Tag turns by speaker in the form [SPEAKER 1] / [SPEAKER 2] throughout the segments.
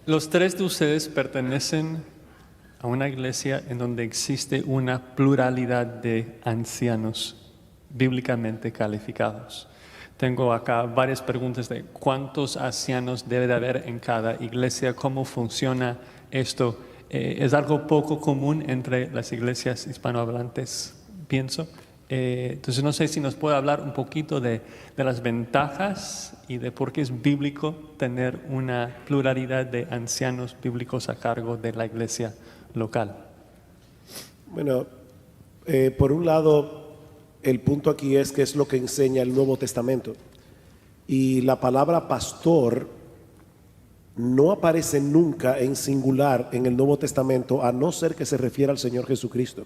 [SPEAKER 1] Los tres de ustedes pertenecen a una iglesia en donde existe una pluralidad de ancianos bíblicamente calificados. Tengo acá varias preguntas de cuántos ancianos debe de haber en cada iglesia, cómo funciona esto. Es algo poco común entre las iglesias hispanohablantes, pienso. Entonces no sé si nos puede hablar un poquito de las ventajas y de por qué es bíblico tener una pluralidad de ancianos bíblicos a cargo de la iglesia local.
[SPEAKER 2] Bueno, por un lado, el punto aquí es que es lo que enseña el Nuevo Testamento. Y la palabra pastor no aparece nunca en singular en el Nuevo Testamento, a no ser que se refiera al Señor Jesucristo.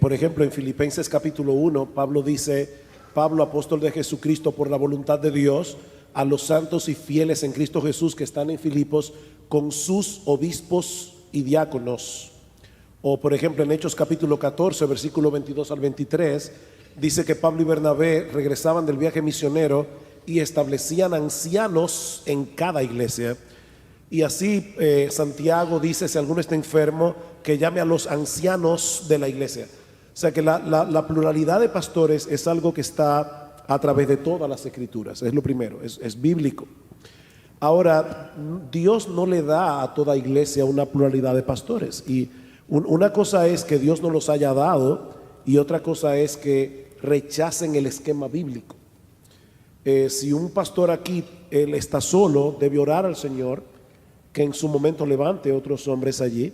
[SPEAKER 2] Por ejemplo, en Filipenses capítulo 1, Pablo dice: Pablo, apóstol de Jesucristo por la voluntad de Dios, a los santos y fieles en Cristo Jesús que están en Filipos, con sus obispos y diáconos. O por ejemplo en Hechos capítulo 14, versículo 22 al 23, dice que Pablo y Bernabé regresaban del viaje misionero y establecían ancianos en cada iglesia. Y así Santiago dice: si alguno está enfermo, que llame a los ancianos de la iglesia. O sea que la pluralidad de pastores es algo que está a través de todas las escrituras. Es lo primero, es bíblico. Ahora, Dios no le da a toda iglesia una pluralidad de pastores. Y una cosa es que Dios no los haya dado, y otra cosa es que rechacen el esquema bíblico. Si un pastor aquí él está solo, debe orar al Señor que en su momento levante otros hombres allí.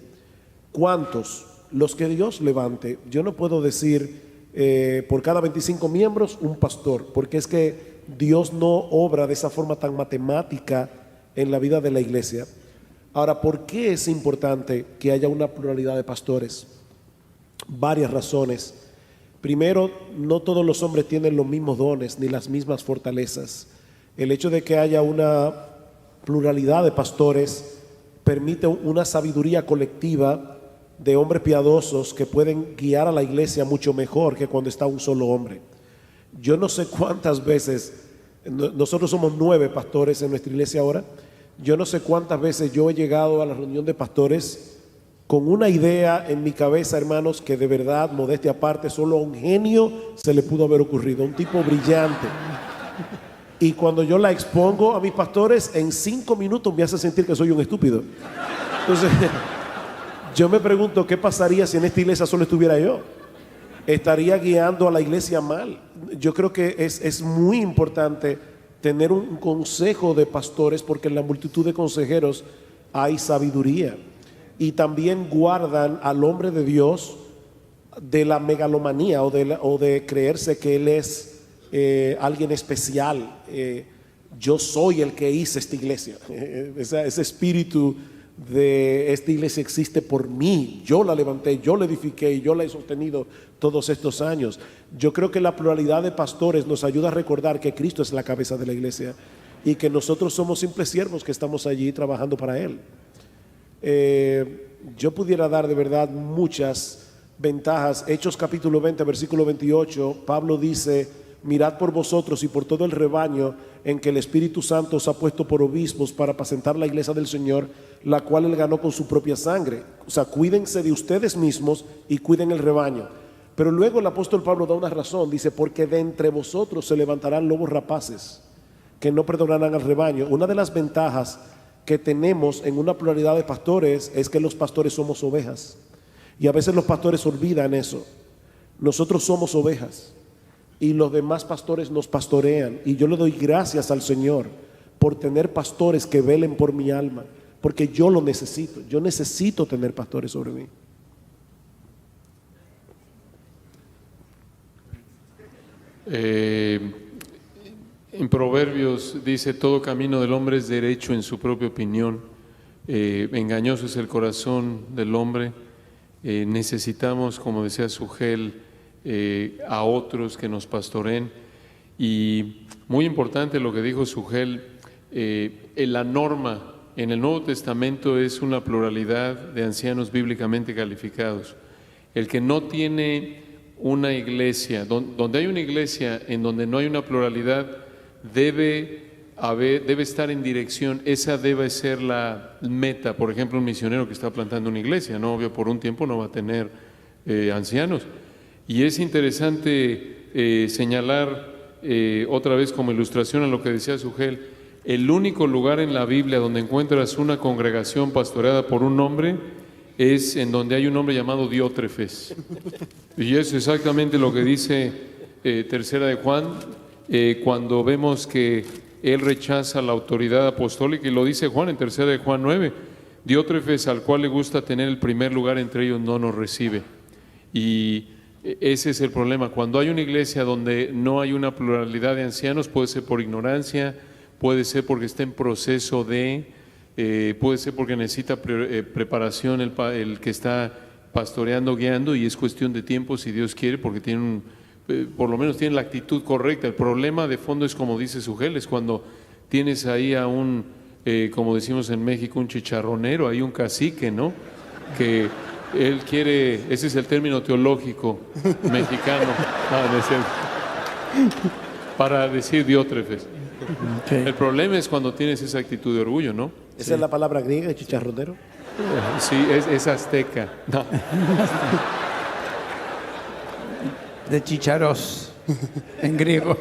[SPEAKER 2] ¿Cuántos? Los que Dios levante. Yo no puedo decir por cada 25 miembros un pastor, porque es que Dios no obra de esa forma tan matemática en la vida de la iglesia. Ahora, ¿por qué es importante que haya una pluralidad de pastores? Varias razones. Primero, no todos los hombres tienen los mismos dones ni las mismas fortalezas. El hecho de que haya una pluralidad de pastores permite una sabiduría colectiva de hombres piadosos que pueden guiar a la iglesia mucho mejor que cuando está un solo hombre. Yo no sé cuántas veces, nosotros somos 9 pastores en nuestra iglesia ahora. Yo no sé cuántas veces yo he llegado a la reunión de pastores con una idea en mi cabeza, hermanos, que de verdad, modestia aparte, solo a un genio se le pudo haber ocurrido, un tipo brillante. Y cuando yo la expongo a mis pastores, en 5 minutos me hace sentir que soy un estúpido. Entonces, yo me pregunto, ¿qué pasaría si en esta iglesia solo estuviera yo? Estaría guiando a la iglesia mal. Yo creo que es muy importante tener un consejo de pastores, porque en la multitud de consejeros hay sabiduría. Y también guardan al hombre de Dios de la megalomanía o de creerse que él es alguien especial. Yo soy el que hice esta iglesia. Ese espíritu de esta iglesia existe por mí. Yo la levanté, yo la edifiqué y yo la he sostenido todos estos años. Yo creo que la pluralidad de pastores nos ayuda a recordar que Cristo es la cabeza de la iglesia y que nosotros somos simples siervos que estamos allí trabajando para Él. Yo pudiera dar de verdad muchas ventajas. Hechos capítulo 20, versículo 28, Pablo dice: mirad por vosotros y por todo el rebaño en que el Espíritu Santo os ha puesto por obispos para apacentar la iglesia del Señor, la cual él ganó con su propia sangre. O sea, cuídense de ustedes mismos y cuiden el rebaño. Pero luego el apóstol Pablo da una razón, dice: porque de entre vosotros se levantarán lobos rapaces que no perdonarán al rebaño. Una de las ventajas que tenemos en una pluralidad de pastores es que los pastores somos ovejas, y a veces los pastores olvidan eso. Nosotros somos ovejas y los demás pastores nos pastorean, y yo le doy gracias al Señor por tener pastores que velen por mi alma, porque yo lo necesito. Yo necesito tener pastores sobre mí.
[SPEAKER 3] En Proverbios dice: todo camino del hombre es derecho en su propia opinión, engañoso es el corazón del hombre. Necesitamos, como decía Sugel, a otros que nos pastoreen. Y muy importante lo que dijo Sugel, la norma en el Nuevo Testamento es una pluralidad de ancianos bíblicamente calificados. El que no tiene una iglesia, donde hay una iglesia en donde no hay una pluralidad, debe debe estar en dirección, esa debe ser la meta. Por ejemplo, un misionero que está plantando una iglesia, ¿no? Obvio, por un tiempo no va a tener ancianos. Y es interesante señalar otra vez como ilustración a lo que decía Sugel, el único lugar en la Biblia donde encuentras una congregación pastoreada por un hombre es en donde hay un hombre llamado Diótrefes. Y es exactamente lo que dice Tercera de Juan, cuando vemos que él rechaza la autoridad apostólica, y lo dice Juan en Tercera de Juan 9, Diótrefes, al cual le gusta tener el primer lugar entre ellos, no nos recibe. Y ese es el problema. Cuando hay una iglesia donde no hay una pluralidad de ancianos, puede ser por ignorancia, puede ser porque está en proceso puede ser porque necesita preparación el que está pastoreando, guiando, y es cuestión de tiempo si Dios quiere, porque tiene por lo menos tiene la actitud correcta. El problema de fondo es, como dice Sugel, es cuando tienes ahí a como decimos en México, un chicharronero, hay un cacique, ¿no? Que él quiere, ese es el término teológico mexicano, para decir Diótrefes.
[SPEAKER 4] Okay.
[SPEAKER 3] El problema es cuando tienes esa actitud de orgullo, ¿no?
[SPEAKER 2] ¿Esa es la palabra griega, chicharronero?
[SPEAKER 3] Sí, es azteca. No.
[SPEAKER 4] De chicharos en griego.